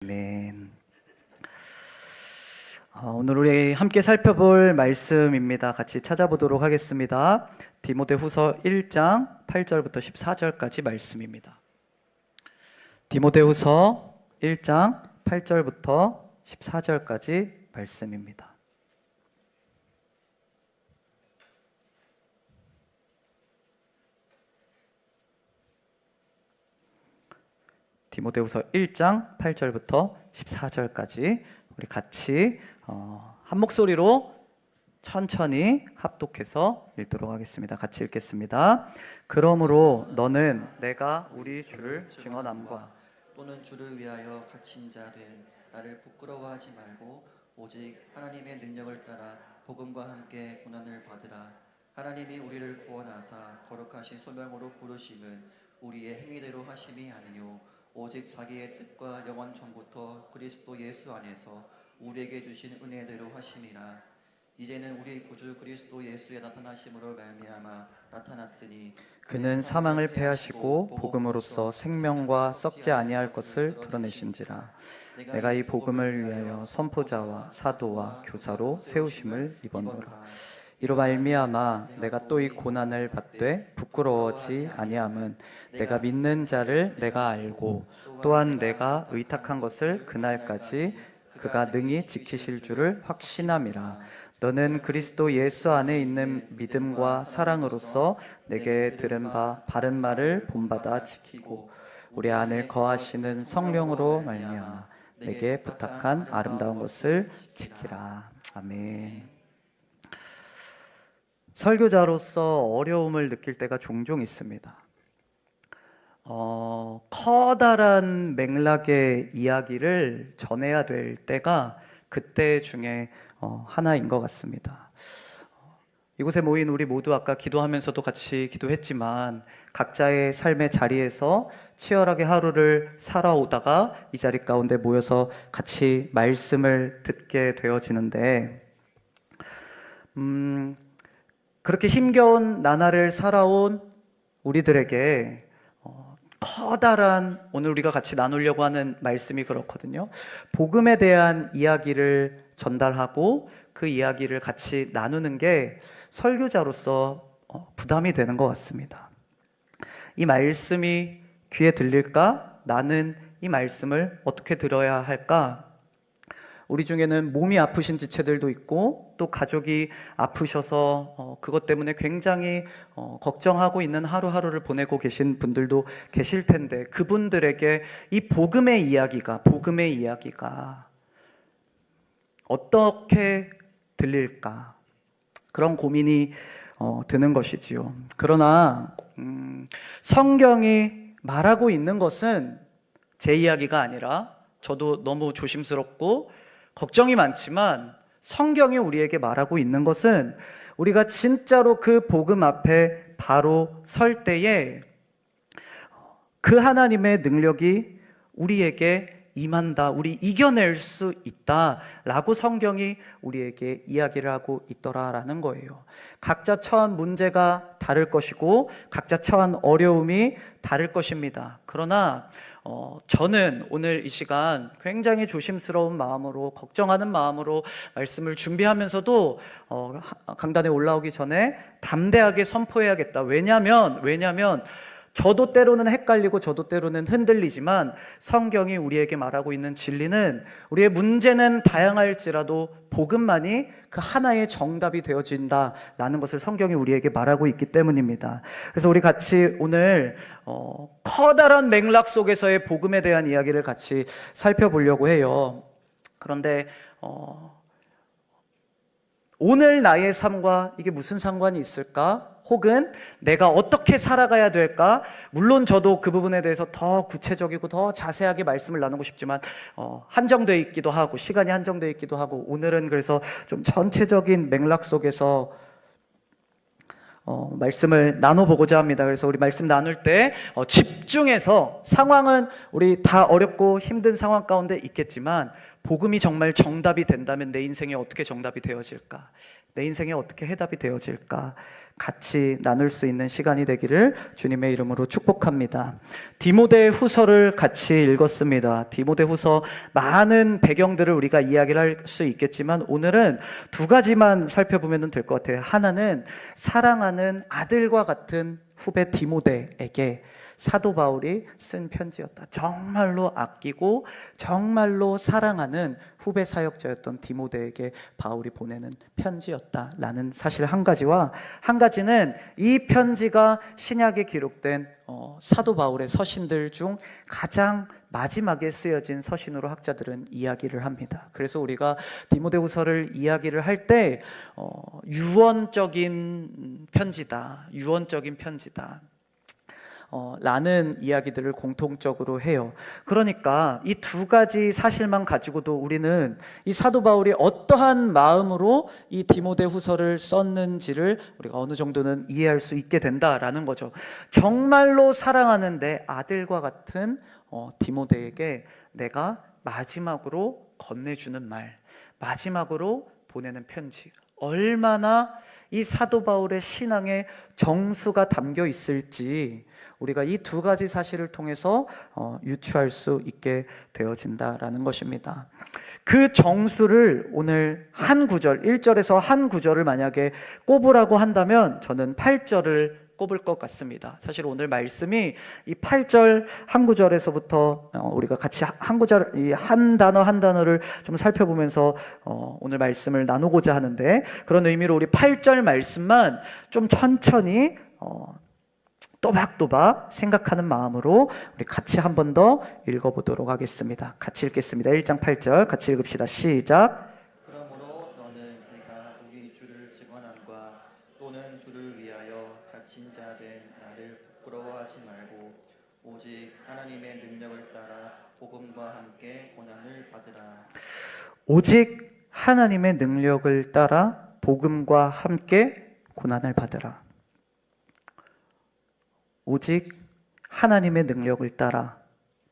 아멘. 오늘 우리 함께 살펴볼 말씀입니다. 같이 찾아보도록 하겠습니다. 디모데후서 1장 8절부터 14절까지 말씀입니다. 디모데후서 1장 8절부터 14절까지 말씀입니다. 디모데후서 1장 8절부터 14절까지 우리 같이 한 목소리로 천천히 합독해서 읽도록 하겠습니다. 같이 읽겠습니다. 그러므로 너는 내가 우리 주를 증언함과 또는 주를 위하여 갇힌 자 된 나를 부끄러워하지 말고 오직 하나님의 능력을 따라 복음과 함께 고난을 받으라. 하나님이 우리를 구원하사 거룩하신 소명으로 부르심은 우리의 행위대로 하심이 아니요 오직 자기의 뜻과 영원 전부터 그리스도 예수 안에서 우리에게 주신 은혜대로 하심이라. 이제는 우리 구주 그리스도 예수의 나타나심으로 말미암아 나타났으니 그는 사망을 패하시고 복음으로써 생명과 썩지 아니할 것을 드러내신지라. 내가 이 복음을 위하여 선포자와 사도와 교사로 세우심을 입었노라. 이로 말미암아 내가 또 이 고난을 받되 부끄러워하지 아니함은 내가 믿는 자를 내가 알고 또한 내가 의탁한 것을 그날까지 그가 능히 지키실 줄을 확신함이라. 너는 그리스도 예수 안에 있는 믿음과 사랑으로서 내게 들은 바 바른 말을 본받아 지키고 우리 안에 거하시는 성령으로 말미암아 내게 부탁한 아름다운 것을 지키라. 아멘. 설교자로서 어려움을 느낄 때가 종종 있습니다. 커다란 맥락의 이야기를 전해야 될 때가 그때 중에 하나인 것 같습니다. 이곳에 모인 우리 모두 아까 기도하면서도 같이 기도했지만 각자의 삶의 자리에서 치열하게 하루를 살아오다가 이 자리 가운데 모여서 같이 말씀을 듣게 되어지는데 그렇게 힘겨운 나날을 살아온 우리들에게 커다란 오늘 우리가 같이 나누려고 하는 말씀이 그렇거든요. 복음에 대한 이야기를 전달하고 그 이야기를 같이 나누는 게 설교자로서 부담이 되는 것 같습니다. 이 말씀이 귀에 들릴까? 나는 이 말씀을 어떻게 들어야 할까? 우리 중에는 몸이 아프신 지체들도 있고 또 가족이 아프셔서 그것 때문에 굉장히 걱정하고 있는 하루하루를 보내고 계신 분들도 계실 텐데 그분들에게 이 복음의 이야기가 어떻게 들릴까? 그런 고민이 드는 것이지요. 그러나 성경이 말하고 있는 것은 제 이야기가 아니라 저도 너무 조심스럽고 걱정이 많지만 성경이 우리에게 말하고 있는 것은 우리가 진짜로 그 복음 앞에 바로 설 때에 그 하나님의 능력이 우리에게 임한다, 우리 이겨낼 수 있다라고 성경이 우리에게 이야기를 하고 있더라라는 거예요. 각자 처한 문제가 다를 것이고 각자 처한 어려움이 다를 것입니다. 그러나 저는 오늘 이 시간 굉장히 조심스러운 마음으로 걱정하는 마음으로 말씀을 준비하면서도 강단에 올라오기 전에 담대하게 선포해야겠다. 왜냐하면 저도 때로는 헷갈리고 저도 때로는 흔들리지만 성경이 우리에게 말하고 있는 진리는 우리의 문제는 다양할지라도 복음만이 그 하나의 정답이 되어진다라는 것을 성경이 우리에게 말하고 있기 때문입니다. 그래서 우리 같이 오늘 커다란 맥락 속에서의 복음에 대한 이야기를 같이 살펴보려고 해요. 그런데 오늘 나의 삶과 이게 무슨 상관이 있을까? 혹은 내가 어떻게 살아가야 될까? 물론 저도 그 부분에 대해서 더 구체적이고 더 자세하게 말씀을 나누고 싶지만 한정되어 있기도 하고 시간이 한정되어 있기도 하고 오늘은 그래서 좀 전체적인 맥락 속에서 말씀을 나눠보고자 합니다. 그래서 우리 말씀 나눌 때 집중해서 상황은 우리 다 어렵고 힘든 상황 가운데 있겠지만 복음이 정말 정답이 된다면 내 인생에 어떻게 정답이 되어질까? 내 인생에 어떻게 해답이 되어질까? 같이 나눌 수 있는 시간이 되기를 주님의 이름으로 축복합니다. 디모데 후서를 같이 읽었습니다. 디모데 후서 많은 배경들을 우리가 이야기를 할 수 있겠지만 오늘은 두 가지만 살펴보면 될 것 같아요. 하나는 사랑하는 아들과 같은 후배 디모데에게 사도 바울이 쓴 편지였다. 정말로 아끼고 정말로 사랑하는 후배 사역자였던 디모데에게 바울이 보내는 편지였다라는 사실 한 가지와, 한 가지는 이 편지가 신약에 기록된 사도 바울의 서신들 중 가장 마지막에 쓰여진 서신으로 학자들은 이야기를 합니다. 그래서 우리가 디모데후서를 이야기를 할 때 유언적인 편지다, 유언적인 편지다 라는 이야기들을 공통적으로 해요. 그러니까 이 두 가지 사실만 가지고도 우리는 이 사도 바울이 어떠한 마음으로 이 디모데 후서를 썼는지를 우리가 어느 정도는 이해할 수 있게 된다라는 거죠. 정말로 사랑하는 내 아들과 같은 디모데에게 내가 마지막으로 건네주는 말, 마지막으로 보내는 편지, 얼마나 이 사도 바울의 신앙에 정수가 담겨 있을지 우리가 이 두 가지 사실을 통해서 유추할 수 있게 되어진다라는 것입니다. 그 정수를 오늘 한 구절, 1절에서 한 구절을 만약에 꼽으라고 한다면 저는 8절을 꼽을 것 같습니다. 사실 오늘 말씀이 이 8절 한 구절에서부터 우리가 같이 한 구절, 이 한 단어 한 단어를 좀 살펴보면서 오늘 말씀을 나누고자 하는데, 그런 의미로 우리 8절 말씀만 좀 천천히 또박또박 생각하는 마음으로 우리 같이 한 번 더 읽어보도록 하겠습니다. 같이 읽겠습니다. 1장 8절 같이 읽읍시다. 시작. 그러므로 너는 내가 우리 주를 증언함과 또는 주를 위하여 갇힌 자 된 나를 부끄러워하지 말고 오직 하나님의 능력을 따라 복음과 함께 고난을 받으라. 오직 하나님의 능력을 따라 복음과 함께 고난을 받으라. 오직 하나님의 능력을 따라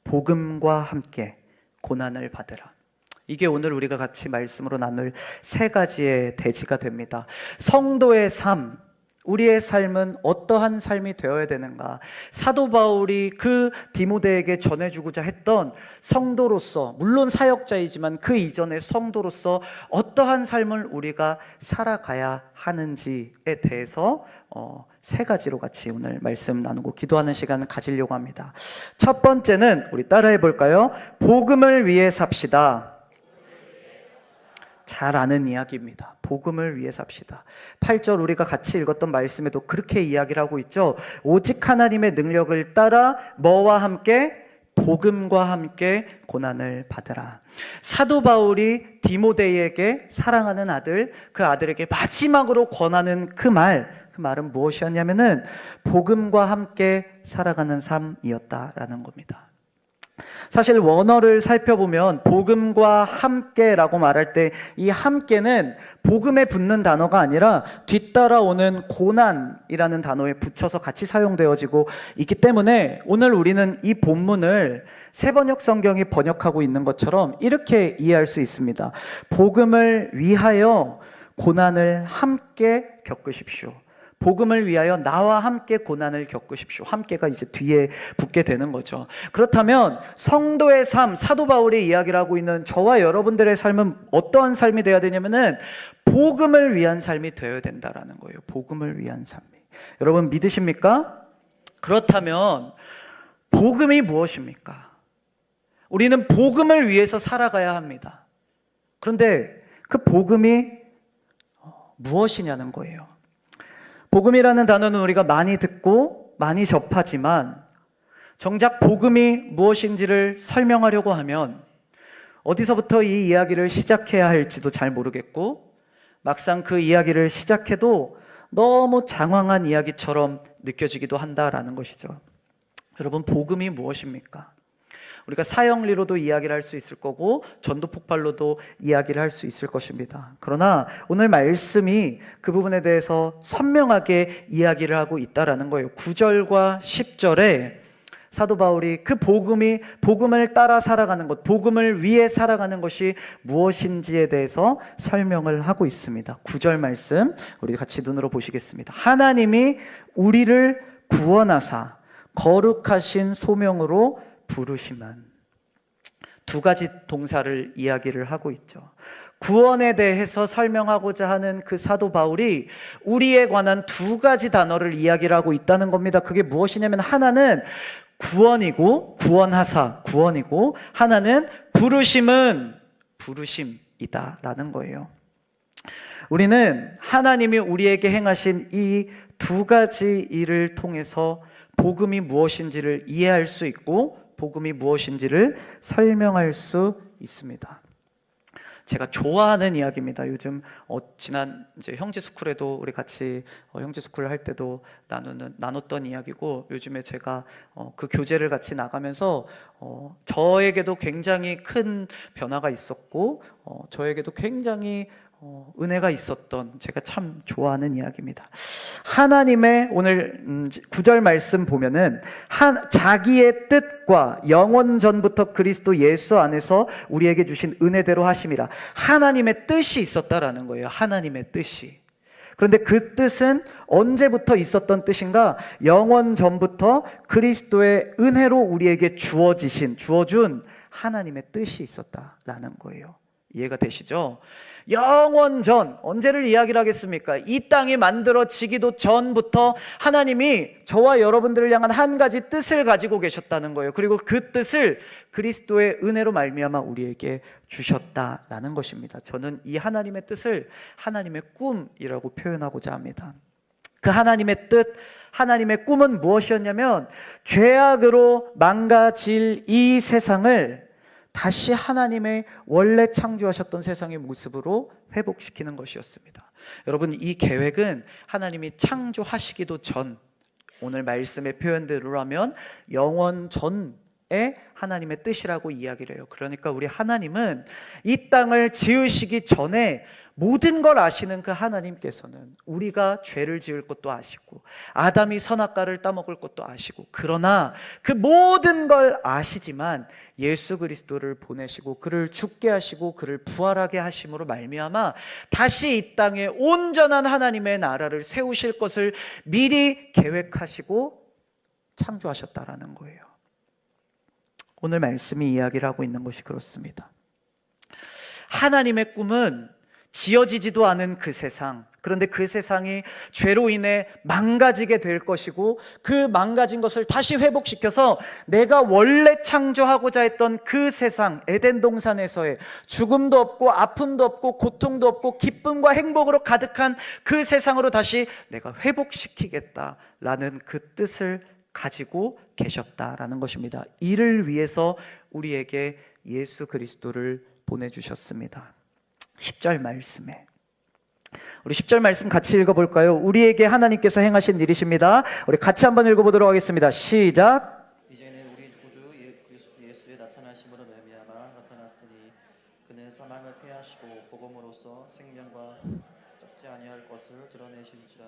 복음과 함께 고난을 받으라. 이게 오늘 우리가 같이 말씀으로 나눌 세 가지의 대지가 됩니다. 성도의 삶, 우리의 삶은 어떠한 삶이 되어야 되는가? 사도 바울이 그 디모데에게 전해주고자 했던 성도로서, 물론 사역자이지만 그 이전의 성도로서 어떠한 삶을 우리가 살아가야 하는지에 대해서 세 가지로 같이 오늘 말씀 나누고 기도하는 시간 가지려고 합니다. 첫 번째는 우리 따라해 볼까요? 복음을 위해 삽시다. 잘 아는 이야기입니다. 복음을 위해 삽시다. 8절 우리가 같이 읽었던 말씀에도 그렇게 이야기를 하고 있죠. 오직 하나님의 능력을 따라 뭐와 함께? 복음과 함께 고난을 받으라. 사도 바울이 디모데에게 사랑하는 아들, 그 아들에게 마지막으로 권하는 그 말은 무엇이었냐면은 복음과 함께 살아가는 삶이었다라는 겁니다. 사실 원어를 살펴보면 복음과 함께라고 말할 때 이 함께는 복음에 붙는 단어가 아니라 뒤따라오는 고난이라는 단어에 붙여서 같이 사용되어지고 있기 때문에 오늘 우리는 이 본문을 새번역 성경이 번역하고 있는 것처럼 이렇게 이해할 수 있습니다. 복음을 위하여 고난을 함께 겪으십시오. 복음을 위하여 나와 함께 고난을 겪으십시오. 함께가 이제 뒤에 붙게 되는 거죠. 그렇다면 성도의 삶, 사도 바울이 이야기를 하고 있는 저와 여러분들의 삶은 어떠한 삶이 되어야 되냐면은 복음을 위한 삶이 되어야 된다라는 거예요. 복음을 위한 삶이. 여러분 믿으십니까? 그렇다면 복음이 무엇입니까? 우리는 복음을 위해서 살아가야 합니다. 그런데 그 복음이 무엇이냐는 거예요. 복음이라는 단어는 우리가 많이 듣고 많이 접하지만 정작 복음이 무엇인지를 설명하려고 하면 어디서부터 이 이야기를 시작해야 할지도 잘 모르겠고 막상 그 이야기를 시작해도 너무 장황한 이야기처럼 느껴지기도 한다라는 것이죠. 여러분, 복음이 무엇입니까? 우리가 사형리로도 이야기를 할 수 있을 거고 전도 폭발로도 이야기를 할 수 있을 것입니다. 그러나 오늘 말씀이 그 부분에 대해서 선명하게 이야기를 하고 있다라는 거예요. 9절과 10절에 사도 바울이 그 복음을 따라 살아가는 것, 복음을 위해 살아가는 것이 무엇인지에 대해서 설명을 하고 있습니다. 9절 말씀 우리 같이 눈으로 보시겠습니다. 하나님이 우리를 구원하사 거룩하신 소명으로 부르심은, 두 가지 동사를 이야기를 하고 있죠. 구원에 대해서 설명하고자 하는 그 사도 바울이 우리에 관한 두 가지 단어를 이야기를 하고 있다는 겁니다. 그게 무엇이냐면 하나는 구원이고, 구원하사, 구원이고, 하나는 부르심은 부르심이다 라는 거예요. 우리는 하나님이 우리에게 행하신 이 두 가지 일을 통해서 복음이 무엇인지를 이해할 수 있고 복음이 무엇인지를 설명할 수 있습니다. 제가 좋아하는 이야기입니다. 요즘 지난 이제 형제 스쿨에도 우리 같이 형제 스쿨을 할 때도 나눴던 이야기고, 요즘에 제가 그 교재를 같이 나가면서 저에게도 굉장히 큰 변화가 있었고 저에게도 굉장히 은혜가 있었던, 제가 참 좋아하는 이야기입니다. 하나님의 오늘 9절 말씀 보면은 자기의 뜻과 영원 전부터 그리스도 예수 안에서 우리에게 주신 은혜대로 하심이라. 하나님의 뜻이 있었다라는 거예요. 하나님의 뜻이. 그런데 그 뜻은 언제부터 있었던 뜻인가? 영원 전부터 그리스도의 은혜로 우리에게 주어준 하나님의 뜻이 있었다라는 거예요. 이해가 되시죠? 영원 전, 언제를 이야기를 하겠습니까? 이 땅이 만들어지기도 전부터 하나님이 저와 여러분들을 향한 한 가지 뜻을 가지고 계셨다는 거예요. 그리고 그 뜻을 그리스도의 은혜로 말미암아 우리에게 주셨다라는 것입니다. 저는 이 하나님의 뜻을 하나님의 꿈이라고 표현하고자 합니다. 그 하나님의 뜻, 하나님의 꿈은 무엇이었냐면 죄악으로 망가질 이 세상을 다시 하나님의 원래 창조하셨던 세상의 모습으로 회복시키는 것이었습니다. 여러분, 이 계획은 하나님이 창조하시기도 전, 오늘 말씀의 표현대로 하면 영원 전에 하나님의 뜻이라고 이야기를 해요. 그러니까 우리 하나님은 이 땅을 지으시기 전에 모든 걸 아시는 그 하나님께서는 우리가 죄를 지을 것도 아시고 아담이 선악과를 따먹을 것도 아시고, 그러나 그 모든 걸 아시지만 예수 그리스도를 보내시고 그를 죽게 하시고 그를 부활하게 하심으로 말미암아 다시 이 땅에 온전한 하나님의 나라를 세우실 것을 미리 계획하시고 창조하셨다라는 거예요. 오늘 말씀이 이야기를 하고 있는 것이 그렇습니다. 하나님의 꿈은 지어지지도 않은 그 세상, 그런데 그 세상이 죄로 인해 망가지게 될 것이고 그 망가진 것을 다시 회복시켜서 내가 원래 창조하고자 했던 그 세상, 에덴 동산에서의 죽음도 없고 아픔도 없고 고통도 없고 기쁨과 행복으로 가득한 그 세상으로 다시 내가 회복시키겠다라는 그 뜻을 가지고 계셨다라는 것입니다. 이를 위해서 우리에게 예수 그리스도를 보내주셨습니다. 10절 말씀에, 우리 10절 말씀 같이 읽어볼까요? 우리에게 하나님께서 행하신 일이십니다. 우리 같이 한번 읽어보도록 하겠습니다. 시작. 이제는 우리 구주 예수의 나타나심으로 말미암아 나타났으니 그는 사망을 패하시고 복음으로써 생명과 썩지 아니할 것을 드러내실지라.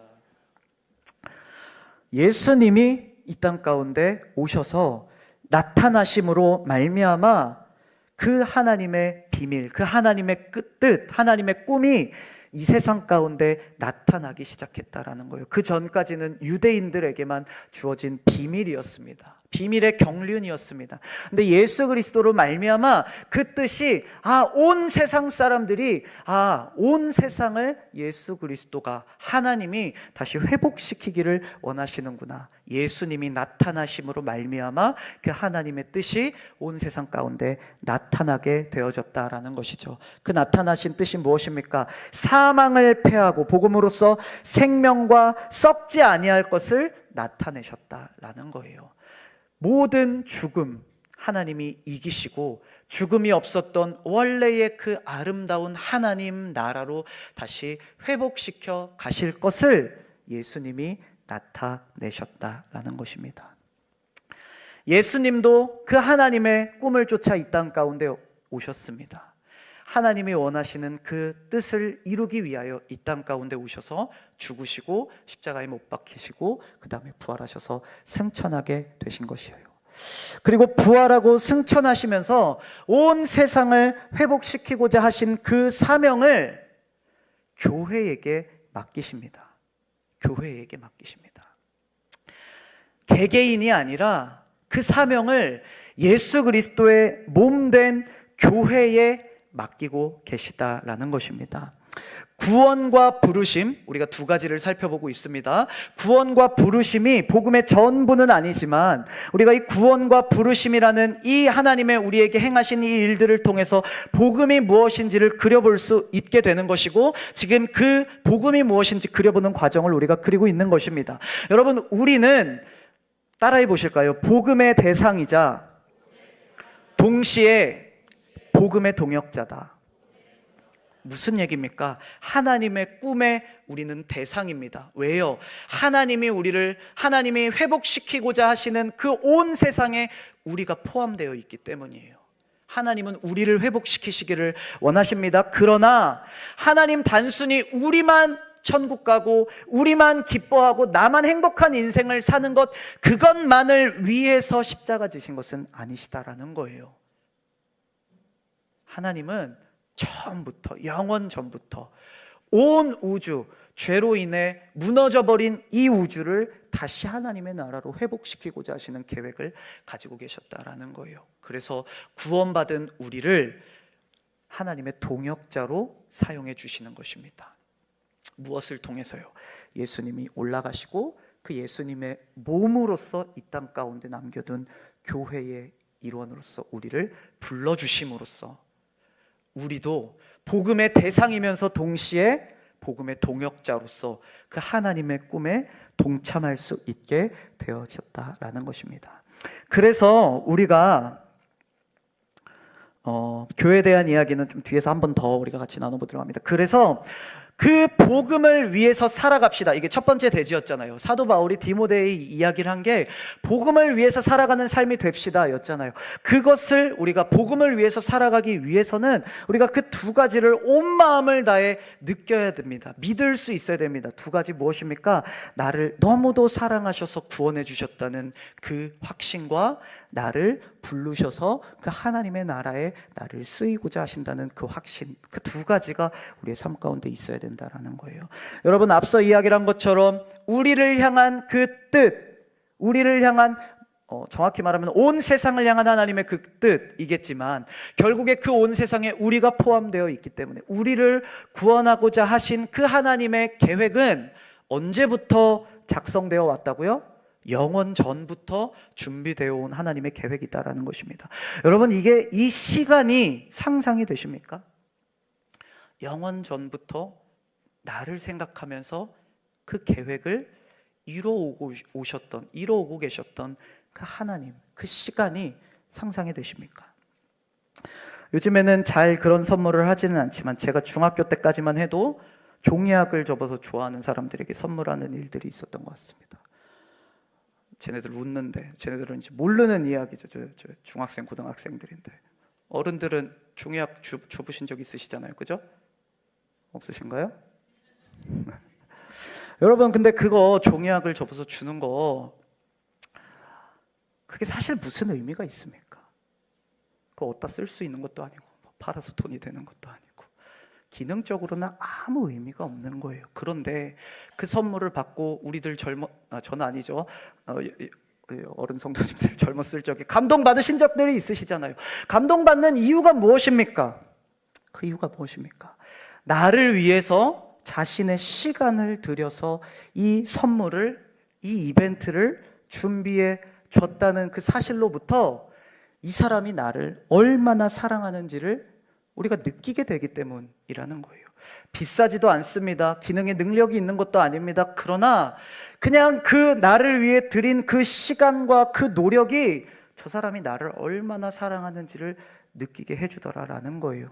예수님이 이 땅 가운데 오셔서 나타나심으로 말미암아 그 하나님의 비밀, 그 하나님의 뜻, 하나님의 꿈이 이 세상 가운데 나타나기 시작했다라는 거예요. 그 전까지는 유대인들에게만 주어진 비밀이었습니다. 비밀의 경륜이었습니다. 근데 예수 그리스도로 말미암아 그 뜻이 온 세상 사람들이 온 세상을 예수 그리스도가, 하나님이 다시 회복시키기를 원하시는구나. 예수님이 나타나심으로 말미암아 그 하나님의 뜻이 온 세상 가운데 나타나게 되어졌다라는 것이죠. 그 나타나신 뜻이 무엇입니까? 사망을 패하고 복음으로써 생명과 썩지 아니할 것을 나타내셨다라는 거예요. 모든 죽음 하나님이 이기시고 죽음이 없었던 원래의 그 아름다운 하나님 나라로 다시 회복시켜 가실 것을 예수님이 나타내셨다라는 것입니다. 예수님도 그 하나님의 꿈을 쫓아 이 땅 가운데 오셨습니다. 하나님이 원하시는 그 뜻을 이루기 위하여 이 땅 가운데 오셔서 죽으시고 십자가에 못 박히시고 그 다음에 부활하셔서 승천하게 되신 것이에요. 그리고 부활하고 승천하시면서 온 세상을 회복시키고자 하신 그 사명을 교회에게 맡기십니다. 교회에게 맡기십니다. 개개인이 아니라 그 사명을 예수 그리스도의 몸된 교회에 맡기고 계시다라는 것입니다. 구원과 부르심, 우리가 두 가지를 살펴보고 있습니다. 구원과 부르심이 복음의 전부는 아니지만 우리가 이 구원과 부르심이라는 이 하나님의 우리에게 행하신 이 일들을 통해서 복음이 무엇인지를 그려볼 수 있게 되는 것이고, 지금 그 복음이 무엇인지 그려보는 과정을 우리가 그리고 있는 것입니다. 여러분, 우리는 따라해 보실까요? 복음의 대상이자 동시에 복음의 동역자다. 무슨 얘기입니까? 하나님의 꿈에 우리는 대상입니다. 왜요? 하나님이 회복시키고자 하시는 그 온 세상에 우리가 포함되어 있기 때문이에요. 하나님은 우리를 회복시키시기를 원하십니다. 그러나 하나님 단순히 우리만 천국 가고 우리만 기뻐하고 나만 행복한 인생을 사는 것, 그것만을 위해서 십자가 지신 것은 아니시다라는 거예요. 하나님은 처음부터, 영원 전부터 온 우주, 죄로 인해 무너져버린 이 우주를 다시 하나님의 나라로 회복시키고자 하시는 계획을 가지고 계셨다라는 거예요. 그래서 구원받은 우리를 하나님의 동역자로 사용해 주시는 것입니다. 무엇을 통해서요? 예수님이 올라가시고 그 예수님의 몸으로서 이 땅 가운데 남겨둔 교회의 일원으로서 우리를 불러주심으로써 우리도 복음의 대상이면서 동시에 복음의 동역자로서 그 하나님의 꿈에 동참할 수 있게 되어졌다라는 것입니다. 그래서 우리가 교회에 대한 이야기는 좀 뒤에서 한 번 더 우리가 같이 나눠보도록 합니다. 그래서 그 복음을 위해서 살아갑시다. 이게 첫 번째 대지였잖아요. 사도 바울이 디모데에 이야기를 한 게 복음을 위해서 살아가는 삶이 됩시다 였잖아요. 그것을 우리가 복음을 위해서 살아가기 위해서는 우리가 그 두 가지를 온 마음을 다해 느껴야 됩니다. 믿을 수 있어야 됩니다. 두 가지 무엇입니까? 나를 너무도 사랑하셔서 구원해 주셨다는 그 확신과 나를 부르셔서 그 하나님의 나라에 나를 쓰이고자 하신다는 그 확신, 그 두 가지가 우리의 삶 가운데 있어야 된다라는 거예요. 여러분, 앞서 이야기를 한 것처럼 우리를 향한 그 뜻, 우리를 향한 정확히 말하면 온 세상을 향한 하나님의 그 뜻이겠지만 결국에 그 온 세상에 우리가 포함되어 있기 때문에 우리를 구원하고자 하신 그 하나님의 계획은 언제부터 작성되어 왔다고요? 영원 전부터 준비되어 온 하나님의 계획이다라는 것입니다. 여러분, 이게 이 시간이 상상이 되십니까? 영원 전부터 나를 생각하면서 그 계획을 이뤄오고 계셨던 그 하나님, 그 시간이 상상이 되십니까? 요즘에는 잘 그런 선물을 하지는 않지만 제가 중학교 때까지만 해도 종이학을 접어서 좋아하는 사람들에게 선물하는 일들이 있었던 것 같습니다. 쟤네들 웃는데 쟤네들은 이제 모르는 이야기죠. 저 중학생, 고등학생들인데 어른들은 종이학 줘보신 적 있으시잖아요, 그죠? 없으신가요? 여러분, 근데 그거 종이학을 접어서 주는 거 그게 사실 무슨 의미가 있습니까? 그거 어디다 쓸 수 있는 것도 아니고 팔아서 돈이 되는 것도 아니고 기능적으로는 아무 의미가 없는 거예요. 그런데 그 선물을 받고 우리들 저는 아니죠. 어른 성도님들 젊었을 적에 감동받으신 적들이 있으시잖아요. 감동받는 이유가 무엇입니까? 그 이유가 무엇입니까? 나를 위해서 자신의 시간을 들여서 이 선물을, 이 이벤트를 준비해 줬다는 그 사실로부터 이 사람이 나를 얼마나 사랑하는지를 우리가 느끼게 되기 때문이라는 거예요. 비싸지도 않습니다. 기능에 능력이 있는 것도 아닙니다. 그러나 그냥 그 나를 위해 드린 그 시간과 그 노력이 저 사람이 나를 얼마나 사랑하는지를 느끼게 해주더라라는 거예요.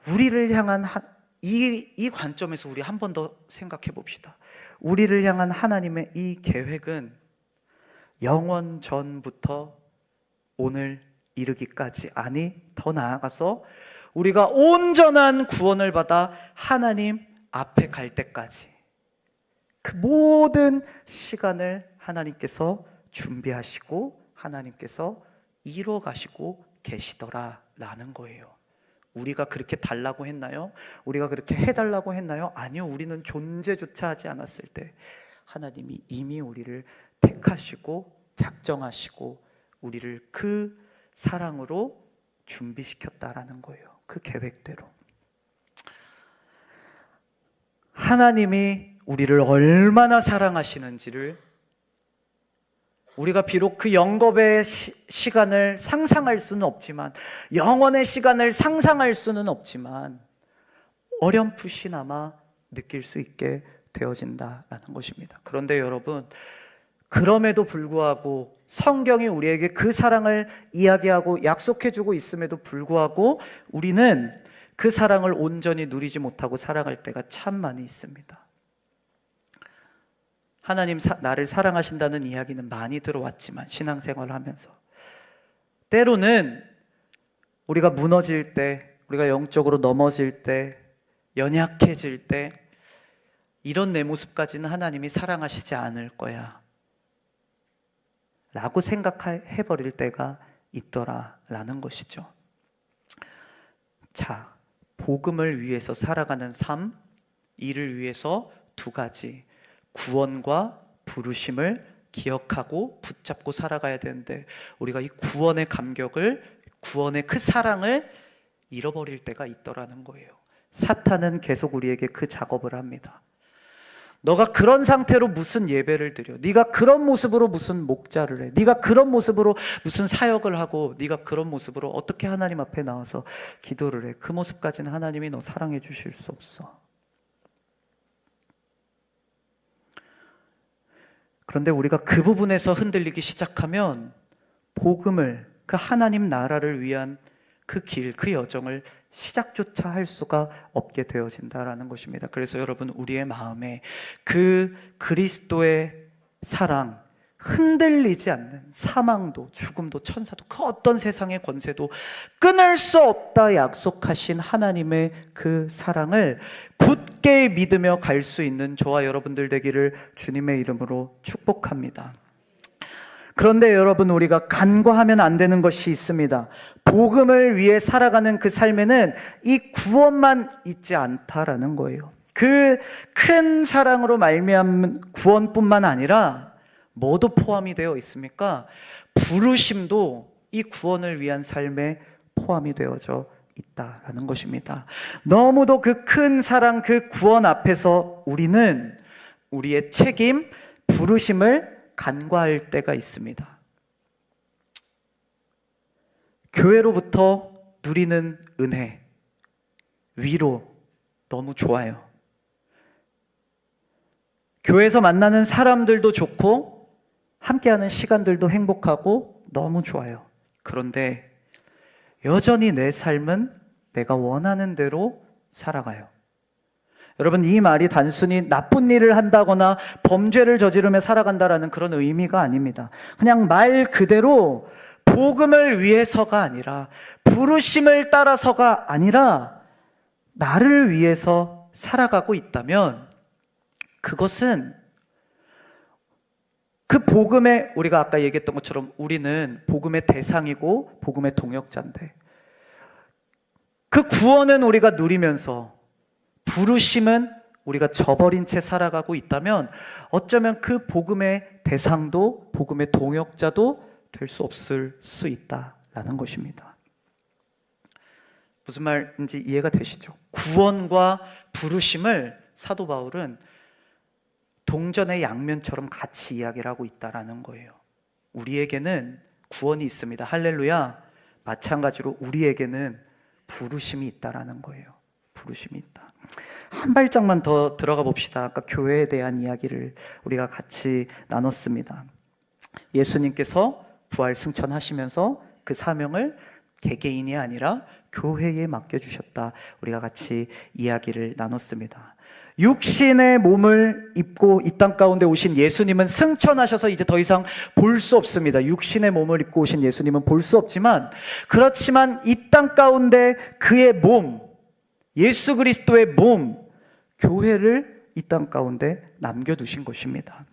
우리를 향한 이 관점에서 우리 한 번 더 생각해 봅시다. 우리를 향한 하나님의 이 계획은 영원 전부터 오늘 이르기까지, 아니 더 나아가서 우리가 온전한 구원을 받아 하나님 앞에 갈 때까지 그 모든 시간을 하나님께서 준비하시고 하나님께서 이루어 가시고 계시더라라는 거예요. 우리가 그렇게 달라고 했나요? 우리가 그렇게 해달라고 했나요? 아니요. 우리는 존재조차 하지 않았을 때 하나님이 이미 우리를 택하시고 작정하시고 우리를 그 사랑으로 준비시켰다라는 거예요. 그 계획대로. 하나님이 우리를 얼마나 사랑하시는지를 우리가 비록 그 영겁의 시간을 상상할 수는 없지만, 영원의 시간을 상상할 수는 없지만 어렴풋이나마 느낄 수 있게 되어진다라는 것입니다. 그런데 여러분, 그럼에도 불구하고 성경이 우리에게 그 사랑을 이야기하고 약속해주고 있음에도 불구하고 우리는 그 사랑을 온전히 누리지 못하고 살아갈 때가 참 많이 있습니다. 하나님 나를 사랑하신다는 이야기는 많이 들어왔지만 신앙생활을 하면서 때로는 우리가 무너질 때, 우리가 영적으로 넘어질 때, 연약해질 때 이런 내 모습까지는 하나님이 사랑하시지 않을 거야 라고 생각해버릴 때가 있더라라는 것이죠. 자, 복음을 위해서 살아가는 삶, 이를 위해서 두 가지, 구원과 부르심을 기억하고 붙잡고 살아가야 되는데 우리가 이 구원의 감격을, 구원의 그 사랑을 잃어버릴 때가 있더라는 거예요. 사탄은 계속 우리에게 그 작업을 합니다. 너가 그런 상태로 무슨 예배를 드려? 네가 그런 모습으로 무슨 목자를 해? 네가 그런 모습으로 무슨 사역을 하고 네가 그런 모습으로 어떻게 하나님 앞에 나와서 기도를 해? 그 모습까지는 하나님이 너 사랑해 주실 수 없어. 그런데 우리가 그 부분에서 흔들리기 시작하면 복음을, 그 하나님 나라를 위한 그 길, 그 여정을 시작조차 할 수가 없게 되어진다라는 것입니다. 그래서 여러분, 우리의 마음에 그 그리스도의 사랑, 흔들리지 않는 사망도 죽음도 천사도 그 어떤 세상의 권세도 끊을 수 없다 약속하신 하나님의 그 사랑을 굳게 믿으며 갈 수 있는 저와 여러분들 되기를 주님의 이름으로 축복합니다. 그런데 여러분, 우리가 간과하면 안 되는 것이 있습니다. 복음을 위해 살아가는 그 삶에는 이 구원만 있지 않다라는 거예요. 그 큰 사랑으로 말미암은 구원뿐만 아니라 뭐도 포함이 되어 있습니까? 부르심도 이 구원을 위한 삶에 포함이 되어져 있다라는 것입니다. 너무도 그 큰 사랑, 그 구원 앞에서 우리는 우리의 책임, 부르심을 간과할 때가 있습니다. 교회로부터 누리는 은혜, 위로 너무 좋아요. 교회에서 만나는 사람들도 좋고 함께하는 시간들도 행복하고 너무 좋아요. 그런데 여전히 내 삶은 내가 원하는 대로 살아가요. 여러분, 이 말이 단순히 나쁜 일을 한다거나 범죄를 저지르며 살아간다라는 그런 의미가 아닙니다. 그냥 말 그대로 복음을 위해서가 아니라, 부르심을 따라서가 아니라 나를 위해서 살아가고 있다면 그것은 그 복음의, 우리가 아까 얘기했던 것처럼 우리는 복음의 대상이고 복음의 동역자인데 그 구원은 우리가 누리면서 부르심은 우리가 저버린 채 살아가고 있다면 어쩌면 그 복음의 대상도 복음의 동역자도 될 수 없을 수 있다라는 것입니다. 무슨 말인지 이해가 되시죠? 구원과 부르심을 사도 바울은 동전의 양면처럼 같이 이야기를 하고 있다라는 거예요. 우리에게는 구원이 있습니다. 할렐루야. 마찬가지로 우리에게는 부르심이 있다라는 거예요. 부르심이 있다. 한 발짝만 더 들어가 봅시다. 아까 교회에 대한 이야기를 우리가 같이 나눴습니다. 예수님께서 부활 승천하시면서 그 사명을 개개인이 아니라 교회에 맡겨주셨다. 우리가 같이 이야기를 나눴습니다. 육신의 몸을 입고 이 땅 가운데 오신 예수님은 승천하셔서 이제 더 이상 볼 수 없습니다. 육신의 몸을 입고 오신 예수님은 볼 수 없지만, 그렇지만 이 땅 가운데 그의 몸, 예수 그리스도의 몸, 교회를 이 땅 가운데 남겨두신 것입니다.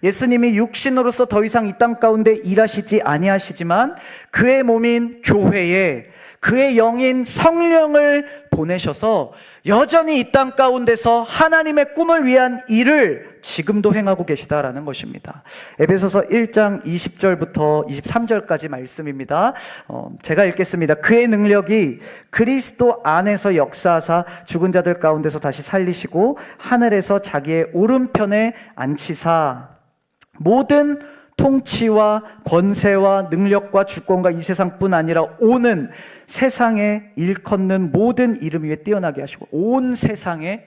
예수님이 육신으로서 더 이상 이 땅 가운데 일하시지 아니하시지만 그의 몸인 교회에 그의 영인 성령을 보내셔서 여전히 이 땅 가운데서 하나님의 꿈을 위한 일을 지금도 행하고 계시다라는 것입니다. 에베소서 1장 20절부터 23절까지 말씀입니다. 제가 읽겠습니다. 그의 능력이 그리스도 안에서 역사하사 죽은 자들 가운데서 다시 살리시고 하늘에서 자기의 오른편에 앉히사 모든 통치와 권세와 능력과 주권과 이 세상뿐 아니라 오는 세상에 일컫는 모든 이름 위에 뛰어나게 하시고 온 세상에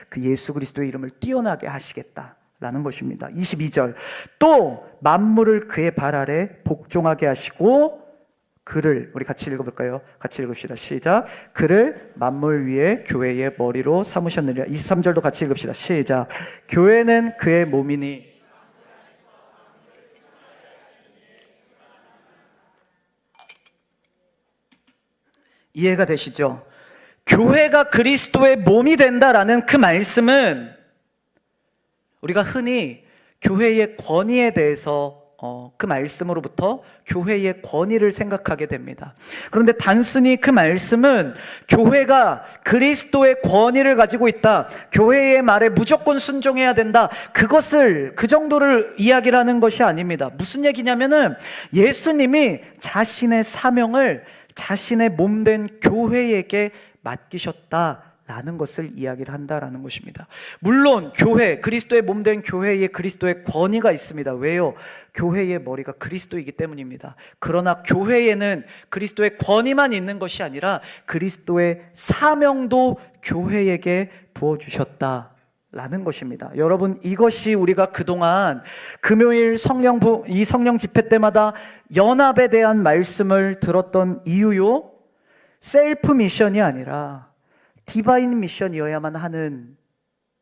그 예수 그리스도의 이름을 뛰어나게 하시겠다라는 것입니다. 22절 또 만물을 그의 발 아래 복종하게 하시고 그를 우리 같이 읽어볼까요? 같이 읽읍시다. 시작. 그를 만물 위에 교회의 머리로 삼으셨느니라. 23절도 같이 읽읍시다. 시작. 교회는 그의 몸이니 이해가 되시죠? 교회가 그리스도의 몸이 된다라는 그 말씀은 우리가 흔히 교회의 권위에 대해서 그 말씀으로부터 교회의 권위를 생각하게 됩니다. 그런데 단순히 그 말씀은 교회가 그리스도의 권위를 가지고 있다, 교회의 말에 무조건 순종해야 된다, 그 정도를 이야기를 하는 것이 아닙니다. 무슨 얘기냐면은 예수님이 자신의 사명을 자신의 몸된 교회에게 맡기셨다라는 것을 이야기를 한다라는 것입니다. 물론 교회, 그리스도의 몸된 교회에 그리스도의 권위가 있습니다. 왜요? 교회의 머리가 그리스도이기 때문입니다. 그러나 교회에는 그리스도의 권위만 있는 것이 아니라 그리스도의 사명도 교회에게 부어주셨다 라는 것입니다. 여러분, 이것이 우리가 그동안 금요일 이 성령 집회 때마다 연합에 대한 말씀을 들었던 이유요, 셀프 미션이 아니라 디바인 미션이어야만 하는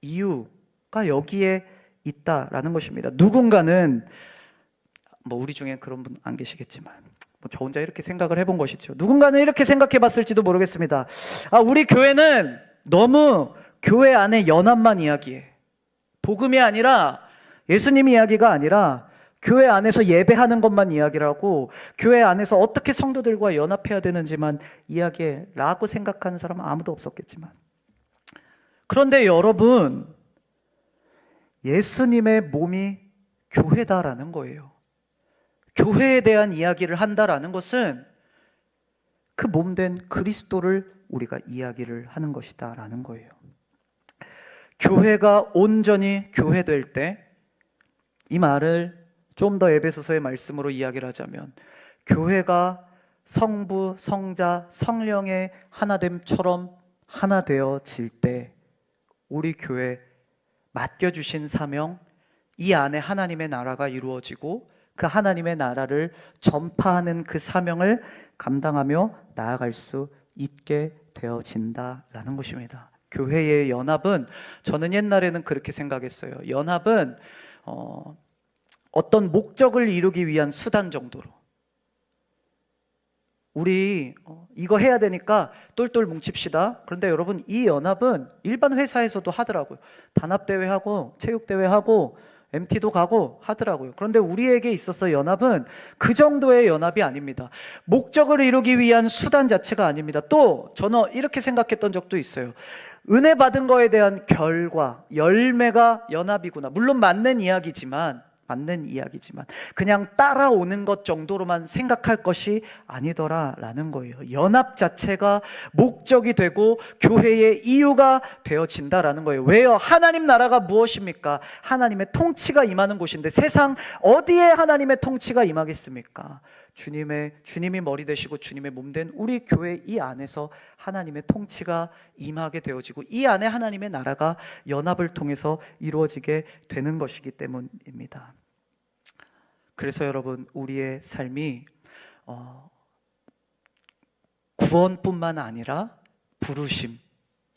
이유가 여기에 있다라는 것입니다. 누군가는 우리 중에 그런 분 안 계시겠지만 저 혼자 이렇게 생각을 해본 것이죠. 누군가는 이렇게 생각해 봤을지도 모르겠습니다. 우리 교회는 너무 교회 안에 연합만 이야기해. 복음이 아니라 예수님 이야기가 아니라 교회 안에서 예배하는 것만 이야기를 하고 교회 안에서 어떻게 성도들과 연합해야 되는지만 이야기해라고 생각하는 사람은 아무도 없었겠지만, 그런데 여러분, 예수님의 몸이 교회다라는 거예요. 교회에 대한 이야기를 한다라는 것은 그 몸된 그리스도를 우리가 이야기를 하는 것이다라는 거예요. 교회가 온전히 교회될 때, 이 말을 좀 더 에베소서의 말씀으로 이야기를 하자면 교회가 성부, 성자, 성령의 하나됨처럼 하나 되어질 때 우리 교회 맡겨주신 사명, 이 안에 하나님의 나라가 이루어지고 그 하나님의 나라를 전파하는 그 사명을 감당하며 나아갈 수 있게 되어진다라는 것입니다. 교회의 연합은, 저는 옛날에는 그렇게 생각했어요. 연합은 어떤 목적을 이루기 위한 수단 정도로, 우리 이거 해야 되니까 똘똘 뭉칩시다. 그런데 여러분, 이 연합은 일반 회사에서도 하더라고요. 단합대회하고 체육대회하고 MT도 가고 하더라고요. 그런데 우리에게 있어서 연합은 그 정도의 연합이 아닙니다. 목적을 이루기 위한 수단 자체가 아닙니다. 또 저는 이렇게 생각했던 적도 있어요. 은혜 받은 거에 대한 결과, 열매가 연합이구나. 물론 맞는 이야기지만 그냥 따라오는 것 정도로만 생각할 것이 아니더라라는 거예요. 연합 자체가 목적이 되고 교회의 이유가 되어진다라는 거예요. 왜요? 하나님 나라가 무엇입니까? 하나님의 통치가 임하는 곳인데 세상 어디에 하나님의 통치가 임하겠습니까? 주님이 머리 되시고 주님의 몸된 우리 교회 이 안에서 하나님의 통치가 임하게 되어지고 이 안에 하나님의 나라가 연합을 통해서 이루어지게 되는 것이기 때문입니다. 그래서 여러분, 우리의 삶이 구원뿐만 아니라 부르심,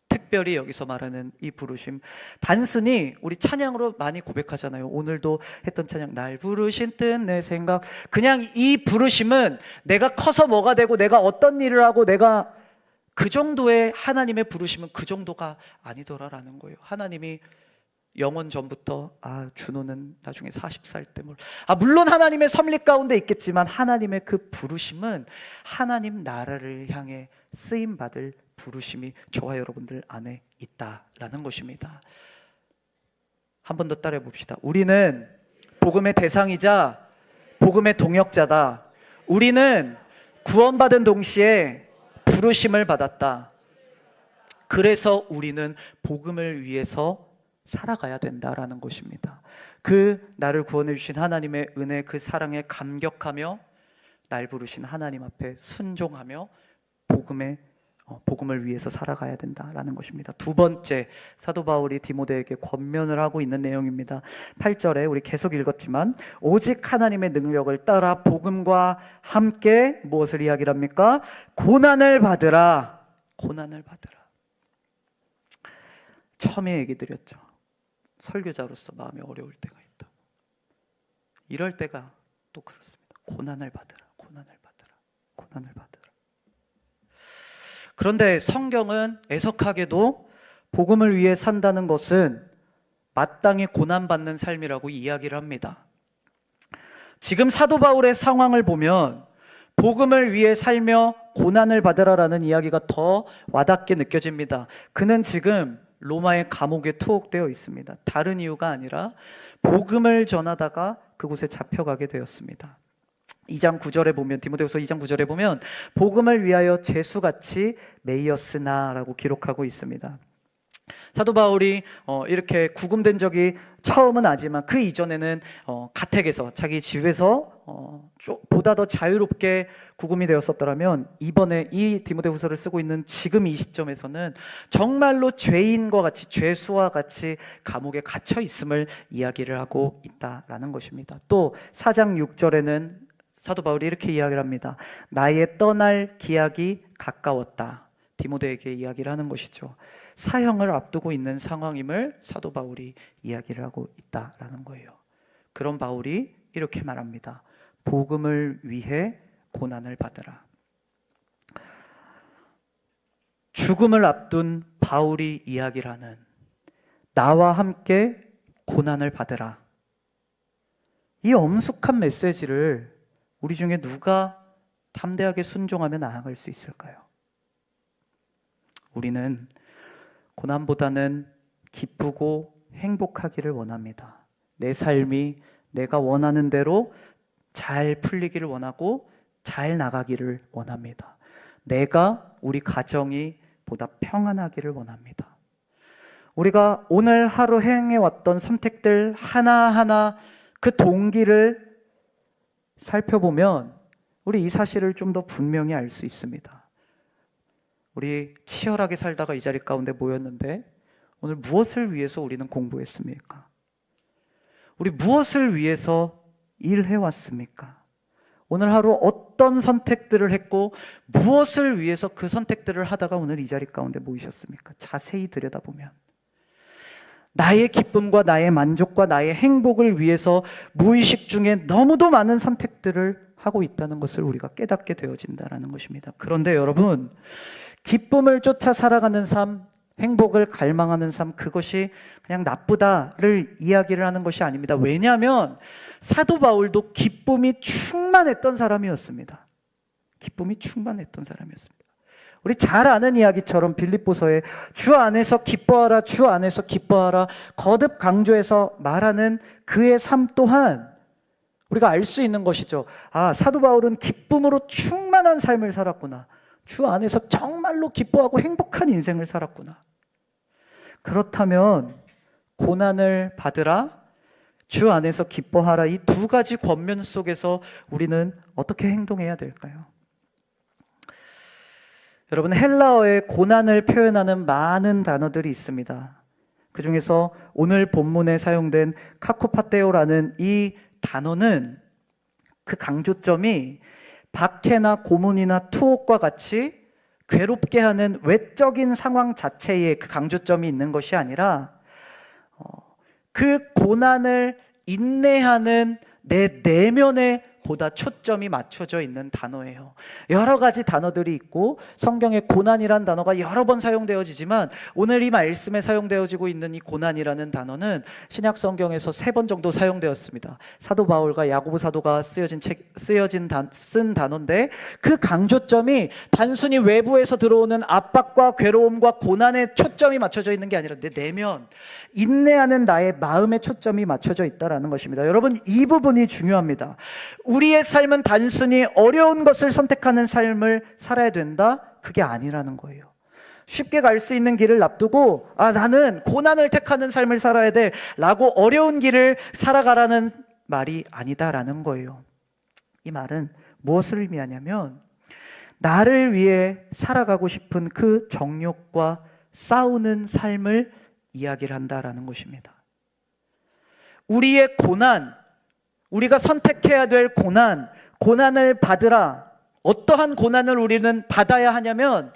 특별히 여기서 말하는 이 부르심, 단순히 우리 찬양으로 많이 고백하잖아요. 오늘도 했던 찬양, 날 부르신 뜻 내 생각, 그냥 이 부르심은 내가 커서 뭐가 되고 내가 어떤 일을 하고 내가 그 정도의 하나님의 부르심은 그 정도가 아니더라라는 거예요. 하나님이 영원 전부터 준호는 나중에 40살 때 물론 하나님의 섭리 가운데 있겠지만 하나님의 그 부르심은 하나님 나라를 향해 쓰임 받을 부르심이 저와 여러분들 안에 있다라는 것입니다. 한 번 더 따라해 봅시다. 우리는 복음의 대상이자 복음의 동역자다. 우리는 구원받은 동시에 부르심을 받았다. 그래서 우리는 복음을 위해서 살아가야 된다라는 것입니다. 그 나를 구원해 주신 하나님의 은혜, 그 사랑에 감격하며 날 부르신 하나님 앞에 순종하며 복음을 위해서 살아가야 된다라는 것입니다. 두 번째, 사도 바울이 디모데에게 권면을 하고 있는 내용입니다. 8절에 우리 계속 읽었지만 오직 하나님의 능력을 따라 복음과 함께 무엇을 이야기를 합니까? 고난을 받으라. 고난을 받으라. 처음에 얘기 드렸죠. 설교자로서 마음이 어려울 때가 있다. 이럴 때가 또 그렇습니다. 고난을 받으라. 고난을 받으라. 고난을 받으라. 그런데 성경은 애석하게도 복음을 위해 산다는 것은 마땅히 고난받는 삶이라고 이야기를 합니다. 지금 사도 바울의 상황을 보면 복음을 위해 살며 고난을 받으라라는 이야기가 더 와닿게 느껴집니다. 그는 지금 로마의 감옥에 투옥되어 있습니다. 다른 이유가 아니라 복음을 전하다가 그곳에 잡혀가게 되었습니다. 2장 9절에 보면, 디모데후서 2장 9절에 보면 복음을 위하여 제수같이 매였으나라고 기록하고 있습니다. 사도 바울이 이렇게 구금된 적이 처음은 아니지만 그 이전에는 가택에서 자기 집에서 보다 더 자유롭게 구금이 되었었더라면 이번에 이 디모데후서를 쓰고 있는 지금 이 시점에서는 정말로 죄인과 같이, 죄수와 같이 감옥에 갇혀 있음을 이야기를 하고 있다라는 것입니다. 또 4장 6절에는 사도 바울이 이렇게 이야기를 합니다. 나의 떠날 기약이 가까웠다. 디모데에게 이야기를 하는 것이죠. 사형을 앞두고 있는 상황임을 사도 바울이 이야기를 하고 있다라는 거예요. 그런 바울이 이렇게 말합니다. 복음을 위해 고난을 받으라. 죽음을 앞둔 바울이 이야기를 하는 나와 함께 고난을 받으라. 이 엄숙한 메시지를 우리 중에 누가 담대하게 순종하며 나아갈 수 있을까요? 우리는 고난보다는 기쁘고 행복하기를 원합니다. 내 삶이 내가 원하는 대로 잘 풀리기를 원하고 잘 나가기를 원합니다. 내가, 우리 가정이 보다 평안하기를 원합니다. 우리가 오늘 하루 행해왔던 선택들 하나하나 그 동기를 살펴보면 우리 이 사실을 좀 더 분명히 알 수 있습니다. 우리 치열하게 살다가 이 자리 가운데 모였는데 오늘 무엇을 위해서 우리는 공부했습니까? 우리 무엇을 위해서 일해왔습니까? 오늘 하루 어떤 선택들을 했고 무엇을 위해서 그 선택들을 하다가 오늘 이 자리 가운데 모이셨습니까? 자세히 들여다보면 나의 기쁨과 나의 만족과 나의 행복을 위해서 무의식 중에 너무도 많은 선택들을 하고 있다는 것을 우리가 깨닫게 되어진다는 것입니다. 그런데 여러분, 기쁨을 쫓아 살아가는 삶, 행복을 갈망하는 삶, 그것이 그냥 나쁘다를 이야기를 하는 것이 아닙니다. 왜냐하면 사도 바울도 기쁨이 충만했던 사람이었습니다. 기쁨이 충만했던 사람이었습니다. 우리 잘 아는 이야기처럼 빌립보서에 주 안에서 기뻐하라, 주 안에서 기뻐하라 거듭 강조해서 말하는 그의 삶 또한 우리가 알 수 있는 것이죠. 사도 바울은 기쁨으로 충만한 삶을 살았구나. 주 안에서 정말로 기뻐하고 행복한 인생을 살았구나. 그렇다면 고난을 받으라, 주 안에서 기뻐하라, 이 두 가지 권면 속에서 우리는 어떻게 행동해야 될까요? 여러분, 헬라어에 고난을 표현하는 많은 단어들이 있습니다. 그 중에서 오늘 본문에 사용된 카코파테오라는 이 단어는 그 강조점이 박해나 고문이나 투옥과 같이 괴롭게 하는 외적인 상황 자체에 그 강조점이 있는 것이 아니라 그 고난을 인내하는 내 내면의 보다 초점이 맞춰져 있는 단어예요. 여러 가지 단어들이 있고 성경에 고난이란 단어가 여러 번 사용되어지지만 오늘 이 말씀에 사용되어지고 있는 이 고난이라는 단어는 신약 성경에서 3번 정도 사용되었습니다. 사도 바울과 야고보 사도가 쓴 단어인데 그 강조점이 단순히 외부에서 들어오는 압박과 괴로움과 고난에 초점이 맞춰져 있는 게 아니라 내 내면 인내하는 나의 마음에 초점이 맞춰져 있다라는 것입니다. 여러분, 이 부분이 중요합니다. 우리의 삶은 단순히 어려운 것을 선택하는 삶을 살아야 된다? 그게 아니라는 거예요. 쉽게 갈 수 있는 길을 놔두고 나는 고난을 택하는 삶을 살아야 돼 라고 어려운 길을 살아가라는 말이 아니다라는 거예요. 이 말은 무엇을 의미하냐면 나를 위해 살아가고 싶은 그 정욕과 싸우는 삶을 이야기를 한다라는 것입니다. 우리의 고난, 우리가 선택해야 될 고난을 받으라. 어떠한 고난을 우리는 받아야 하냐면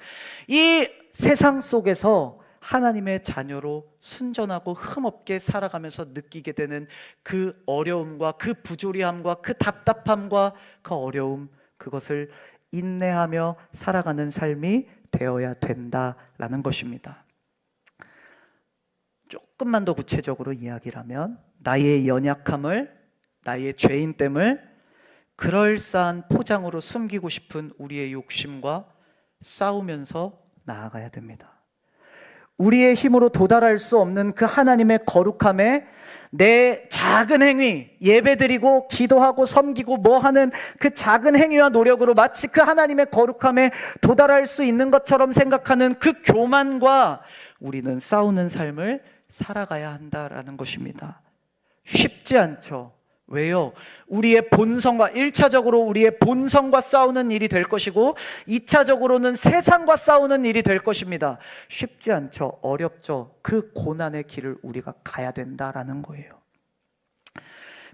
이 세상 속에서 하나님의 자녀로 순전하고 흠없게 살아가면서 느끼게 되는 그 어려움과 그 부조리함과 그 답답함과 그 어려움, 그것을 인내하며 살아가는 삶이 되어야 된다라는 것입니다. 조금만 더 구체적으로 이야기를 하면 나의 연약함을, 나의 죄인됨을 그럴싸한 포장으로 숨기고 싶은 우리의 욕심과 싸우면서 나아가야 됩니다. 우리의 힘으로 도달할 수 없는 그 하나님의 거룩함에 내 작은 행위, 예배드리고 기도하고 섬기고 뭐 하는 그 작은 행위와 노력으로 마치 그 하나님의 거룩함에 도달할 수 있는 것처럼 생각하는 그 교만과 우리는 싸우는 삶을 살아가야 한다라는 것입니다. 쉽지 않죠. 왜요? 우리의 본성과 1차적으로 우리의 본성과 싸우는 일이 될 것이고 2차적으로는 세상과 싸우는 일이 될 것입니다. 쉽지 않죠. 어렵죠. 그 고난의 길을 우리가 가야 된다라는 거예요.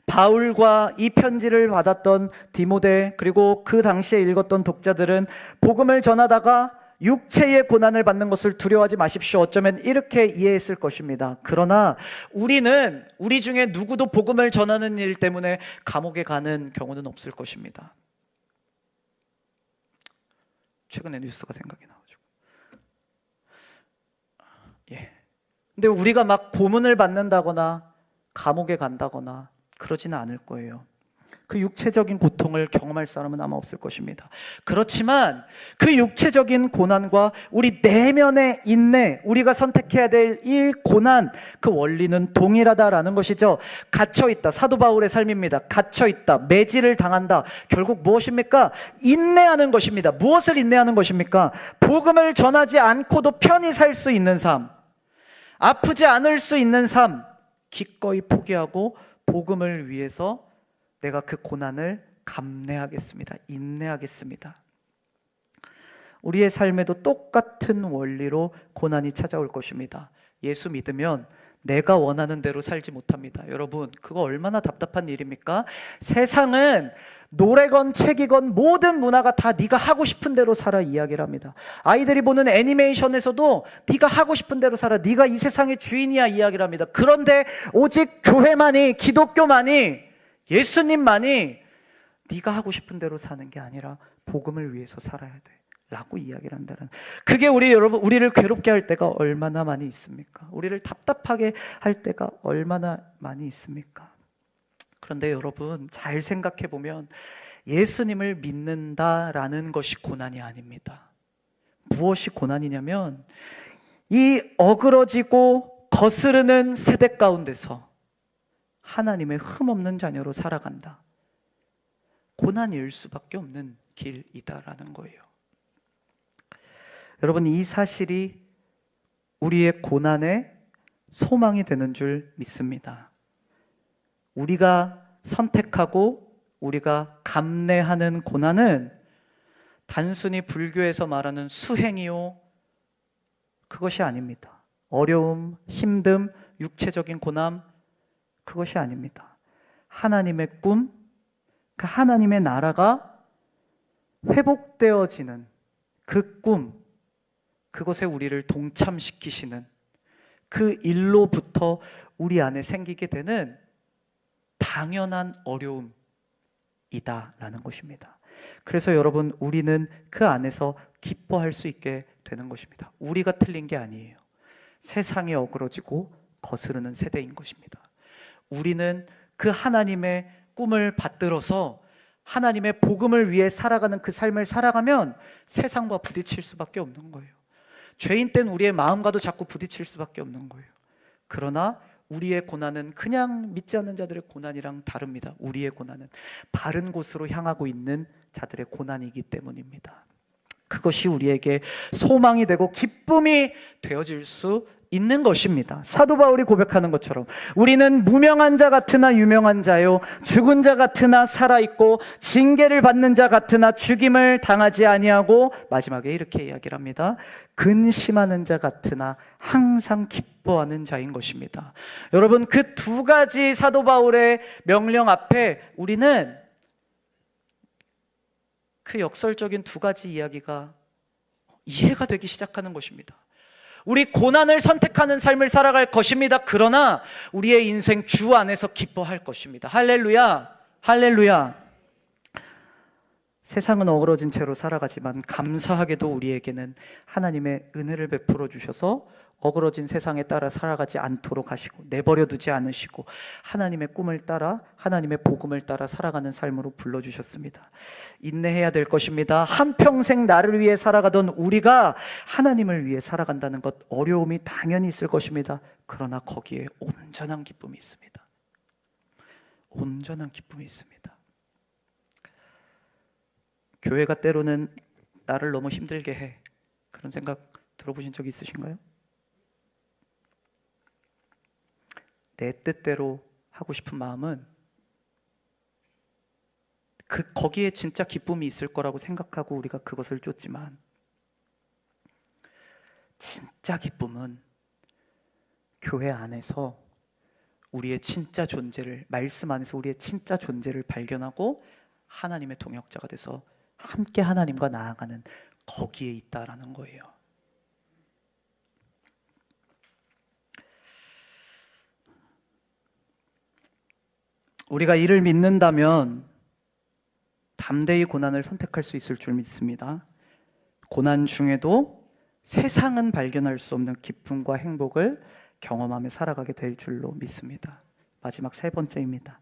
바울과 이 편지를 받았던 디모데, 그리고 그 당시에 읽었던 독자들은 복음을 전하다가 육체의 고난을 받는 것을 두려워하지 마십시오. 어쩌면 이렇게 이해했을 것입니다. 그러나 우리 중에 누구도 복음을 전하는 일 때문에 감옥에 가는 경우는 없을 것입니다. 최근에 뉴스가 생각이 나가지고. 근데 우리가 막 고문을 받는다거나 감옥에 간다거나 그러지는 않을 거예요. 그 육체적인 고통을 경험할 사람은 아마 없을 것입니다. 그렇지만 그 육체적인 고난과 우리 내면의 인내, 우리가 선택해야 될 이 고난, 그 원리는 동일하다라는 것이죠. 갇혀있다. 사도 바울의 삶입니다. 갇혀있다. 매질을 당한다. 결국 무엇입니까? 인내하는 것입니다. 무엇을 인내하는 것입니까? 복음을 전하지 않고도 편히 살 수 있는 삶, 아프지 않을 수 있는 삶, 기꺼이 포기하고 복음을 위해서 내가 그 고난을 감내하겠습니다. 인내하겠습니다. 우리의 삶에도 똑같은 원리로 고난이 찾아올 것입니다. 예수 믿으면 내가 원하는 대로 살지 못합니다. 여러분, 그거 얼마나 답답한 일입니까? 세상은 노래건 책이건 모든 문화가 다 네가 하고 싶은 대로 살아 이야기를 합니다. 아이들이 보는 애니메이션에서도 네가 하고 싶은 대로 살아, 네가 이 세상의 주인이야 이야기를 합니다. 그런데 오직 교회만이, 기독교만이, 예수님만이 네가 하고 싶은 대로 사는 게 아니라 복음을 위해서 살아야 돼 라고 이야기를 한다는, 그게 우리를 괴롭게 할 때가 얼마나 많이 있습니까? 우리를 답답하게 할 때가 얼마나 많이 있습니까? 그런데 여러분, 잘 생각해 보면 예수님을 믿는다라는 것이 고난이 아닙니다. 무엇이 고난이냐면 이 어그러지고 거스르는 세대 가운데서 하나님의 흠없는 자녀로 살아간다. 고난일 수밖에 없는 길이다라는 거예요. 여러분, 이 사실이 우리의 고난의 소망이 되는 줄 믿습니다. 우리가 선택하고 우리가 감내하는 고난은 단순히 불교에서 말하는 수행이요, 그것이 아닙니다. 어려움, 힘듦, 육체적인 고난, 그것이 아닙니다. 하나님의 꿈, 그 하나님의 나라가 회복되어지는 그 꿈, 그것에 우리를 동참시키시는 그 일로부터 우리 안에 생기게 되는 당연한 어려움, 이다라는 것입니다. 그래서 여러분, 우리는 그 안에서 기뻐할 수 있게 되는 것입니다. 우리가 틀린 게 아니에요. 세상이 어그러지고 거스르는 세대인 것입니다. 우리는 그 하나님의 꿈을 받들어서 하나님의 복음을 위해 살아가는 그 삶을 살아가면 세상과 부딪힐 수밖에 없는 거예요. 죄인 땐 우리의 마음과도 자꾸 부딪힐 수밖에 없는 거예요. 그러나 우리의 고난은 그냥 믿지 않는 자들의 고난이랑 다릅니다. 우리의 고난은 바른 곳으로 향하고 있는 자들의 고난이기 때문입니다. 그것이 우리에게 소망이 되고 기쁨이 되어질 수 있는 것입니다. 사도 바울이 고백하는 것처럼 우리는 무명한 자 같으나 유명한 자요, 죽은 자 같으나 살아있고 징계를 받는 자 같으나 죽임을 당하지 아니하고, 마지막에 이렇게 이야기를 합니다. 근심하는 자 같으나 항상 기뻐하는 자인 것입니다. 여러분, 그 두 가지 사도 바울의 명령 앞에 우리는 그 역설적인 두 가지 이야기가 이해가 되기 시작하는 것입니다. 우리 고난을 선택하는 삶을 살아갈 것입니다. 그러나 우리의 인생 주 안에서 기뻐할 것입니다. 할렐루야, 할렐루야. 세상은 어그러진 채로 살아가지만 감사하게도 우리에게는 하나님의 은혜를 베풀어 주셔서 어그러진 세상에 따라 살아가지 않도록 하시고 내버려 두지 않으시고 하나님의 꿈을 따라, 하나님의 복음을 따라 살아가는 삶으로 불러주셨습니다. 인내해야 될 것입니다. 한평생 나를 위해 살아가던 우리가 하나님을 위해 살아간다는 것, 어려움이 당연히 있을 것입니다. 그러나 거기에 온전한 기쁨이 있습니다. 온전한 기쁨이 있습니다. 교회가 때로는 나를 너무 힘들게 해, 그런 생각 들어보신 적 있으신가요? 내 뜻대로 하고 싶은 마음은 거기에 진짜 기쁨이 있을 거라고 생각하고 우리가 그것을 쫓지만, 진짜 기쁨은 교회 안에서 우리의 진짜 존재를, 말씀 안에서 우리의 진짜 존재를 발견하고 하나님의 동역자가 돼서 함께 하나님과 나아가는 거기에 있다라는 거예요. 우리가 이를 믿는다면 담대히 고난을 선택할 수 있을 줄 믿습니다. 고난 중에도 세상은 발견할 수 없는 기쁨과 행복을 경험하며 살아가게 될 줄로 믿습니다. 마지막 세 번째입니다.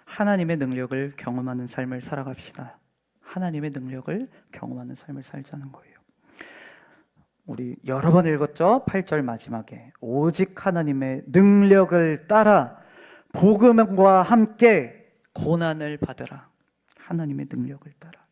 하나님의 능력을 경험하는 삶을 살아갑시다. 하나님의 능력을 경험하는 삶을 살자는 거예요. 우리 여러 번 읽었죠? 8절 마지막에 오직 하나님의 능력을 따라 복음과 함께 고난을 받으라. 하나님의 능력을 따라.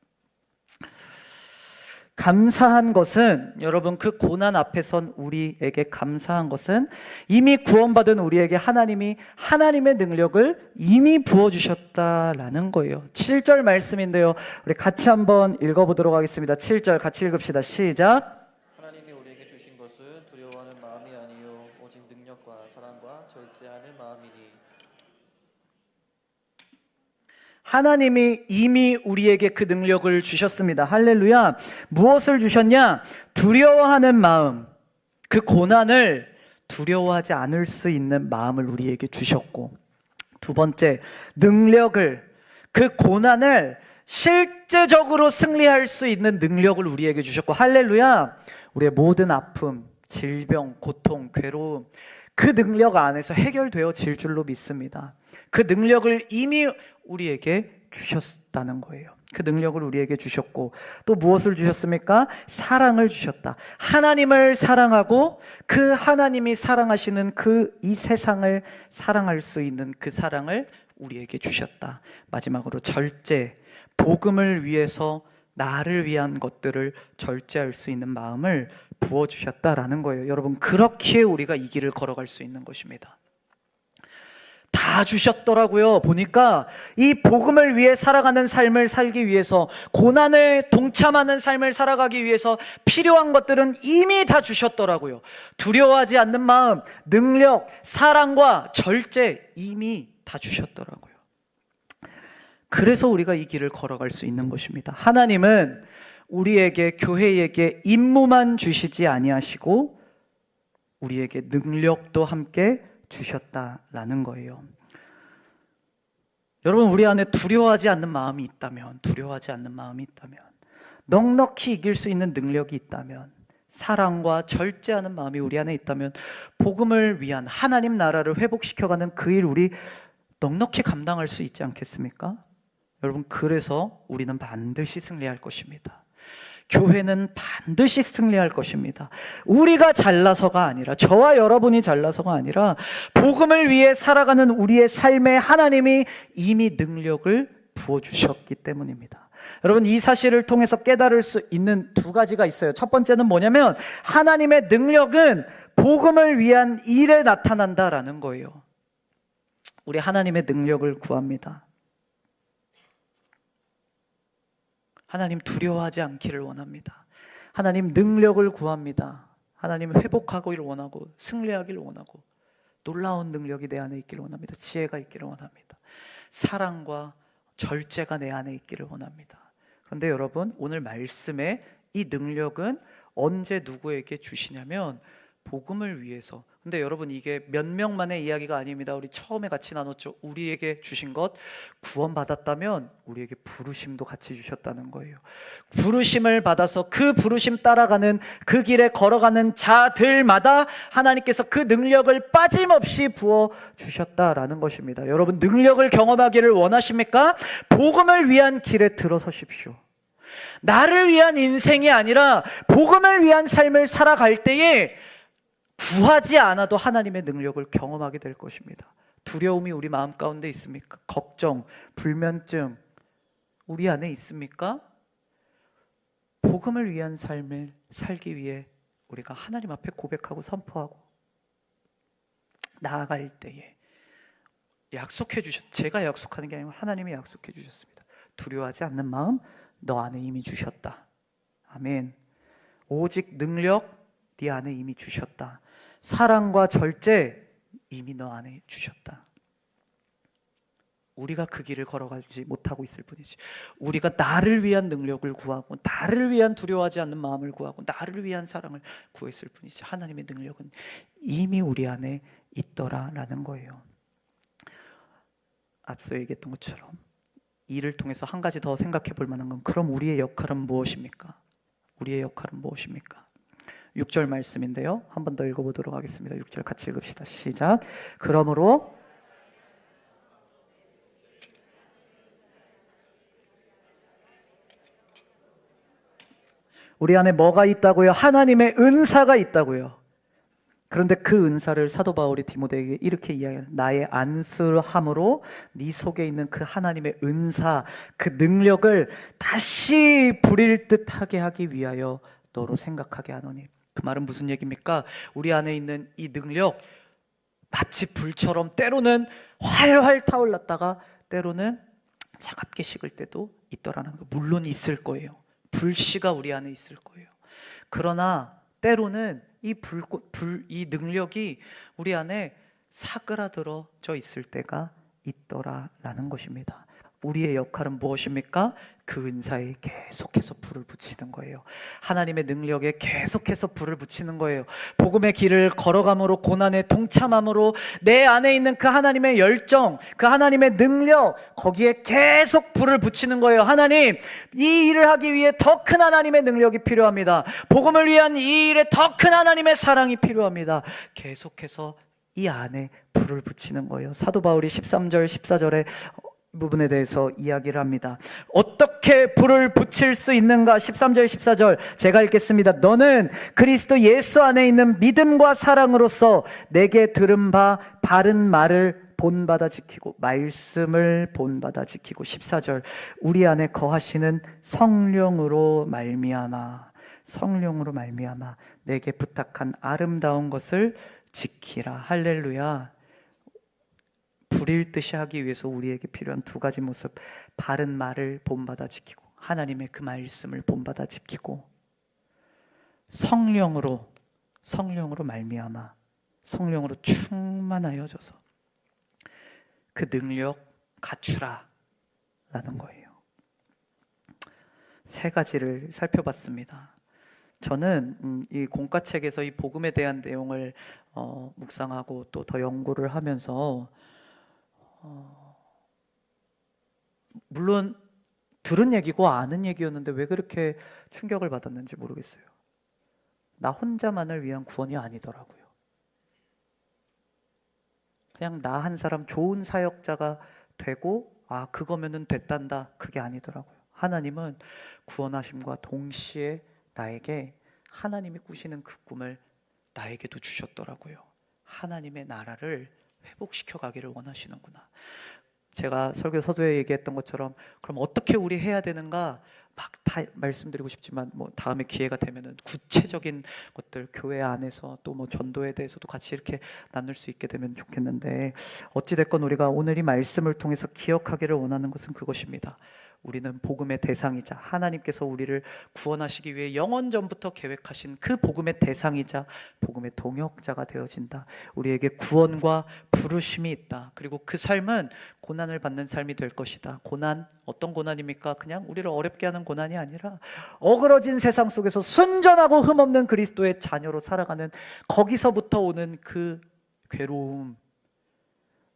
감사한 것은, 여러분, 그 고난 앞에 선 우리에게 감사한 것은 이미 구원받은 우리에게 하나님이 하나님의 능력을 이미 부어주셨다라는 거예요. 7절 말씀인데요, 우리 같이 한번 읽어보도록 하겠습니다. 7절 같이 읽읍시다. 시작. 하나님이 우리에게 주신 것은 두려워하는 마음이 아니요 오직 능력과 사랑과 절제하는 마음이니. 하나님이 이미 우리에게 그 능력을 주셨습니다. 할렐루야. 무엇을 주셨냐? 두려워하는 마음, 그 고난을 두려워하지 않을 수 있는 마음을 우리에게 주셨고, 두 번째, 능력을, 그 고난을 실제적으로 승리할 수 있는 능력을 우리에게 주셨고, 할렐루야. 우리의 모든 아픔, 질병, 고통, 괴로움, 그 능력 안에서 해결되어질 줄로 믿습니다. 그 능력을 이미 우리에게 주셨다는 거예요. 그 능력을 우리에게 주셨고, 또 무엇을 주셨습니까? 사랑을 주셨다. 하나님을 사랑하고 그 하나님이 사랑하시는 이 세상을 사랑할 수 있는 그 사랑을 우리에게 주셨다. 마지막으로 절제, 복음을 위해서 나를 위한 것들을 절제할 수 있는 마음을 부어주셨다라는 거예요. 여러분, 그렇게 우리가 이 길을 걸어갈 수 있는 것입니다. 다 주셨더라고요. 보니까 이 복음을 위해 살아가는 삶을 살기 위해서, 고난을 동참하는 삶을 살아가기 위해서 필요한 것들은 이미 다 주셨더라고요. 두려워하지 않는 마음, 능력, 사랑과 절제 이미 다 주셨더라고요. 그래서 우리가 이 길을 걸어갈 수 있는 것입니다. 하나님은 우리에게, 교회에게 임무만 주시지 아니하시고 우리에게 능력도 함께 주셨다라는 거예요. 여러분, 우리 안에 두려워하지 않는 마음이 있다면, 넉넉히 이길 수 있는 능력이 있다면, 사랑과 절제하는 마음이 우리 안에 있다면, 복음을 위한 하나님 나라를 회복시켜가는 그 일 우리 넉넉히 감당할 수 있지 않겠습니까? 여러분, 그래서 우리는 반드시 승리할 것입니다. 교회는 반드시 승리할 것입니다. 우리가 잘나서가 아니라, 저와 여러분이 잘나서가 아니라, 복음을 위해 살아가는 우리의 삶에 하나님이 이미 능력을 부어주셨기 때문입니다. 여러분, 이 사실을 통해서 깨달을 수 있는 두 가지가 있어요. 첫 번째는 뭐냐면, 하나님의 능력은 복음을 위한 일에 나타난다라는 거예요. 우리 하나님의 능력을 구합니다. 하나님 두려워하지 않기를 원합니다. 하나님 능력을 구합니다. 하나님 회복하기를 원하고, 승리하기를 원하고, 놀라운 능력이 내 안에 있기를 원합니다. 지혜가 있기를 원합니다. 사랑과 절제가 내 안에 있기를 원합니다. 그런데 여러분, 오늘 말씀에 이 능력은 언제 누구에게 주시냐면 복음을 위해서. 근데 여러분, 이게 몇 명만의 이야기가 아닙니다. 우리 처음에 같이 나눴죠. 우리에게 주신 것, 구원받았다면 우리에게 부르심도 같이 주셨다는 거예요. 부르심을 받아서 그 부르심 따라가는, 그 길에 걸어가는 자들마다 하나님께서 그 능력을 빠짐없이 부어 주셨다라는 것입니다. 여러분, 능력을 경험하기를 원하십니까? 복음을 위한 길에 들어서십시오. 나를 위한 인생이 아니라 복음을 위한 삶을 살아갈 때에 구하지 않아도 하나님의 능력을 경험하게 될 것입니다. 두려움이 우리 마음 가운데 있습니까? 걱정, 불면증 우리 안에 있습니까? 복음을 위한 삶을 살기 위해 우리가 하나님 앞에 고백하고 선포하고 나아갈 때에 약속해 제가 약속하는 게 아니고 하나님이 약속해 주셨습니다. 두려워하지 않는 마음 너 안에 이미 주셨다. 아멘. 오직 능력 네 안에 이미 주셨다. 사랑과 절제 이미 너 안에 주셨다. 우리가 그 길을 걸어가지 못하고 있을 뿐이지. 우리가 나를 위한 능력을 구하고, 나를 위한 두려워하지 않는 마음을 구하고, 나를 위한 사랑을 구했을 뿐이지. 하나님의 능력은 이미 우리 안에 있더라라는 거예요. 앞서 얘기했던 것처럼 이를 통해서 한 가지 더 생각해 볼 만한 건, 그럼 우리의 역할은 무엇입니까? 우리의 역할은 무엇입니까? 6절 말씀인데요. 한 번 더 읽어보도록 하겠습니다. 6절 같이 읽읍시다. 시작. 그러므로 우리 안에 뭐가 있다고요? 하나님의 은사가 있다고요. 그런데 그 은사를 사도 바울이 디모데에게 이렇게 이야기해요. 나의 안수함으로 네 속에 있는 그 하나님의 은사, 그 능력을 다시 부릴 듯하게 하기 위하여 너로 생각하게 하노니. 그 말은 무슨 얘기입니까? 우리 안에 있는 이 능력, 마치 불처럼 때로는 활활 타올랐다가 때로는 차갑게 식을 때도 있더라는 거. 물론 있을 거예요. 불씨가 우리 안에 있을 거예요. 그러나 때로는 이 능력이 우리 안에 사그라들어져 있을 때가 있더라라는 것입니다. 우리의 역할은 무엇입니까? 그 은사에 계속해서 불을 붙이는 거예요. 하나님의 능력에 계속해서 불을 붙이는 거예요. 복음의 길을 걸어감으로, 고난에 동참함으로 내 안에 있는 그 하나님의 열정, 그 하나님의 능력, 거기에 계속 불을 붙이는 거예요. 하나님, 이 일을 하기 위해 더 큰 하나님의 능력이 필요합니다. 복음을 위한 이 일에 더 큰 하나님의 사랑이 필요합니다. 계속해서 이 안에 불을 붙이는 거예요. 사도 바울이 13절 14절에 부분에 대해서 이야기를 합니다. 어떻게 불을 붙일 수 있는가? 13절 14절 제가 읽겠습니다. 너는 그리스도 예수 안에 있는 믿음과 사랑으로서 내게 들은 바 바른 말을 본받아 지키고, 말씀을 본받아 지키고, 14절 우리 안에 거하시는 성령으로 말미암아 내게 부탁한 아름다운 것을 지키라. 할렐루야. 불일 듯이 하기 위해서 우리에게 필요한 두 가지 모습, 바른 말을 본받아 지키고, 하나님의 그 말씀을 본받아 지키고, 성령으로 말미암아, 성령으로 충만하여져서 그 능력 갖추라 라는 거예요. 세 가지를 살펴봤습니다. 저는 이 공과책에서 이 복음에 대한 내용을 묵상하고 또 더 연구를 하면서 물론 들은 얘기고 아는 얘기였는데 왜 그렇게 충격을 받았는지 모르겠어요. 나 혼자만을 위한 구원이 아니더라고요. 그냥 나 한 사람 좋은 사역자가 되고 그거면은 됐단다, 그게 아니더라고요. 하나님은 구원하심과 동시에 나에게 하나님이 꾸시는 그 꿈을 나에게도 주셨더라고요. 하나님의 나라를 회복시켜 가기를 원하시는구나. 제가 설교 서두에 얘기했던 것처럼 그럼 어떻게 우리 해야 되는가 막 다 말씀드리고 싶지만 뭐 다음에 기회가 되면은 구체적인 것들 교회 안에서 또 뭐 전도에 대해서도 같이 이렇게 나눌 수 있게 되면 좋겠는데, 어찌 됐건 우리가 오늘 이 말씀을 통해서 기억하기를 원하는 것은 그것입니다. 우리는 복음의 대상이자 하나님께서 우리를 구원하시기 위해 영원 전부터 계획하신 그 복음의 대상이자 복음의 동역자가 되어진다. 우리에게 구원과 부르심이 있다. 그리고 그 삶은 고난을 받는 삶이 될 것이다. 고난, 어떤 고난입니까? 그냥 우리를 어렵게 하는 고난이 아니라 어그러진 세상 속에서 순전하고 흠없는 그리스도의 자녀로 살아가는, 거기서부터 오는 그 괴로움,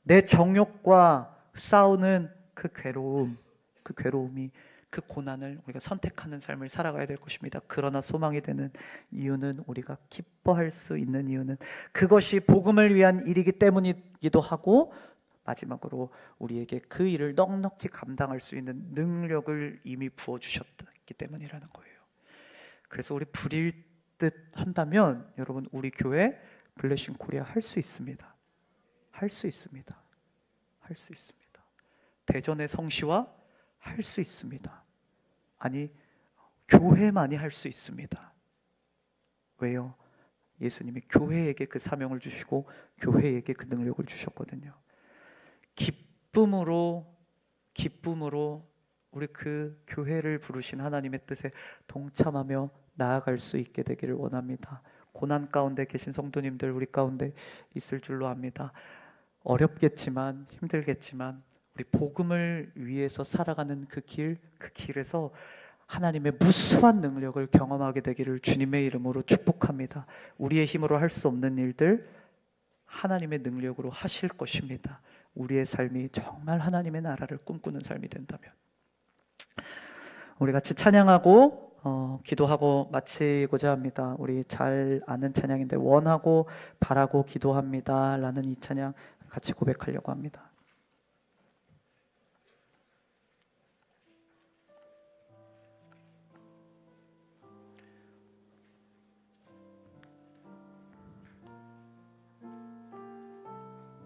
내 정욕과 싸우는 그 괴로움, 그 괴로움이, 그 고난을 우리가 선택하는 삶을 살아가야 될 것입니다. 그러나 소망이 되는 이유는, 우리가 기뻐할 수 있는 이유는 그것이 복음을 위한 일이기 때문이기도 하고, 마지막으로 우리에게 그 일을 넉넉히 감당할 수 있는 능력을 이미 부어주셨기 때문이라는 거예요. 그래서 우리 부릴 듯 한다면 여러분, 우리 교회 블레싱 코리아 할 수 있습니다. 할 수 있습니다. 할 수 있습니다. 대전의 성시와 할 수 있습니다. 아니, 교회만이 할 수 있습니다. 왜요? 예수님이 교회에게 그 사명을 주시고 교회에게 그 능력을 주셨거든요. 기쁨으로 우리 그 교회를 부르신 하나님의 뜻에 동참하며 나아갈 수 있게 되기를 원합니다. 고난 가운데 계신 성도님들 우리 가운데 있을 줄로 압니다. 어렵겠지만, 힘들겠지만 우리 복음을 위해서 살아가는 그 길에서 하나님의 무수한 능력을 경험하게 되기를 주님의 이름으로 축복합니다. 우리의 힘으로 할 수 없는 일들 하나님의 능력으로 하실 것입니다. 우리의 삶이 정말 하나님의 나라를 꿈꾸는 삶이 된다면. 우리 같이 찬양하고 기도하고 마치고자 합니다. 우리 잘 아는 찬양인데, 원하고 바라고 기도합니다 라는 이 찬양 같이 고백하려고 합니다.